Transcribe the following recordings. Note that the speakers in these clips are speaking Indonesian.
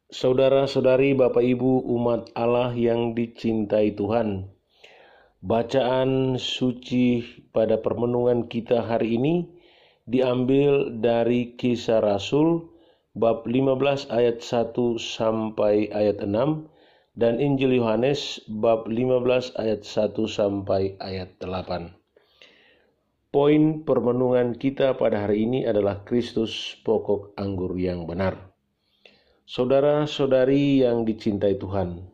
Saudara-saudari, Bapak Ibu umat Allah yang dicintai Tuhan, bacaan suci pada permenungan kita hari ini diambil dari Kisah Rasul bab 15 ayat 1 sampai ayat 6 dan Injil Yohanes bab 15 ayat 1 sampai ayat 8. Poin permenungan kita pada hari ini adalah Kristus pokok anggur yang benar. Saudara-saudari yang dicintai Tuhan,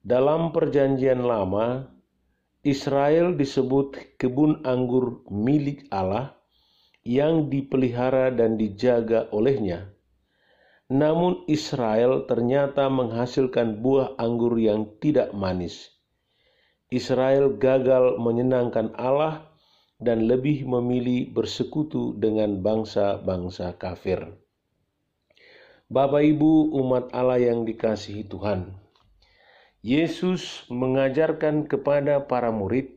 dalam perjanjian lama, Israel disebut kebun anggur milik Allah yang dipelihara dan dijaga olehnya. Namun Israel ternyata menghasilkan buah anggur yang tidak manis. Israel gagal menyenangkan Allah dan lebih memilih bersekutu dengan bangsa-bangsa kafir. Bapak Ibu umat Allah yang dikasihi Tuhan, Yesus mengajarkan kepada para murid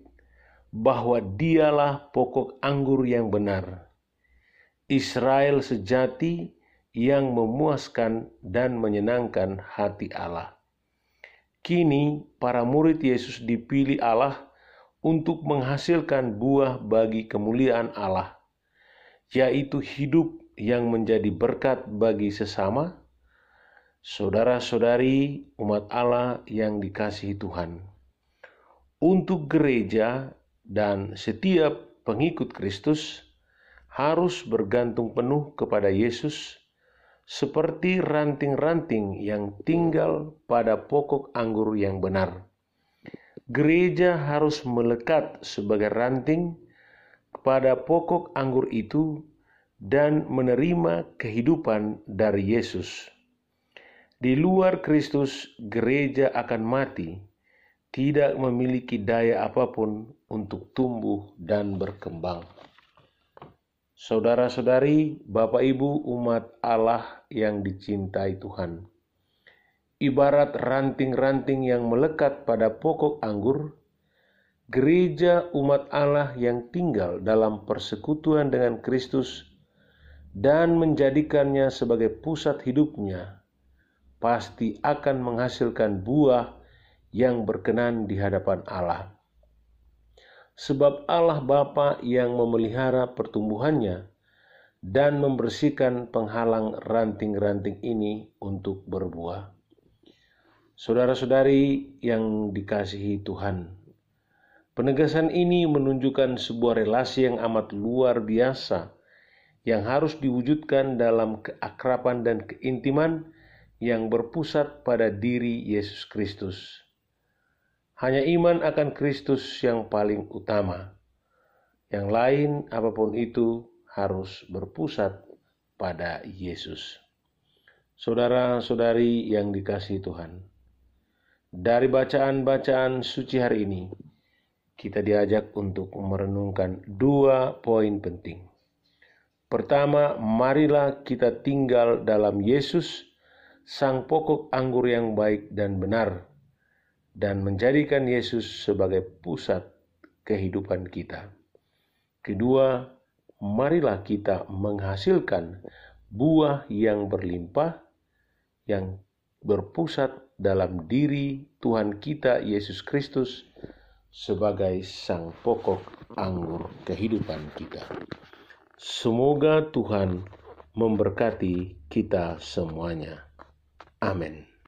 bahwa dialah pokok anggur yang benar, Israel sejati yang memuaskan dan menyenangkan hati Allah. Kini para murid Yesus dipilih Allah untuk menghasilkan buah bagi kemuliaan Allah, yaitu hidup yang menjadi berkat bagi sesama. Saudara-saudari umat Allah yang dikasihi Tuhan, untuk gereja dan setiap pengikut Kristus harus bergantung penuh kepada Yesus seperti ranting-ranting yang tinggal pada pokok anggur yang benar. Gereja harus melekat sebagai ranting kepada pokok anggur itu dan menerima kehidupan dari Yesus. Di luar Kristus, gereja akan mati, tidak memiliki daya apapun untuk tumbuh dan berkembang. Saudara-saudari, Bapak Ibu umat Allah yang dicintai Tuhan, ibarat ranting-ranting yang melekat pada pokok anggur, gereja umat Allah yang tinggal dalam persekutuan dengan Kristus dan menjadikannya sebagai pusat hidupnya, pasti akan menghasilkan buah yang berkenan di hadapan Allah. Sebab Allah Bapa yang memelihara pertumbuhannya dan membersihkan penghalang ranting-ranting ini untuk berbuah. Saudara-saudari yang dikasihi Tuhan, penegasan ini menunjukkan sebuah relasi yang amat luar biasa yang harus diwujudkan dalam keakraban dan keintiman yang berpusat pada diri Yesus Kristus. Hanya iman akan Kristus yang paling utama. Yang lain apapun itu harus berpusat pada Yesus. Saudara-saudari yang dikasihi Tuhan, dari bacaan-bacaan suci hari ini, kita diajak untuk merenungkan 2 poin penting. Pertama, marilah kita tinggal dalam Yesus, sang pokok anggur yang baik dan benar, dan menjadikan Yesus sebagai pusat kehidupan kita. Kedua, marilah kita menghasilkan buah yang berlimpah, yang berpusat dalam diri Tuhan kita Yesus Kristus sebagai sang pokok anggur kehidupan kita. Semoga Tuhan memberkati kita semuanya. Amin.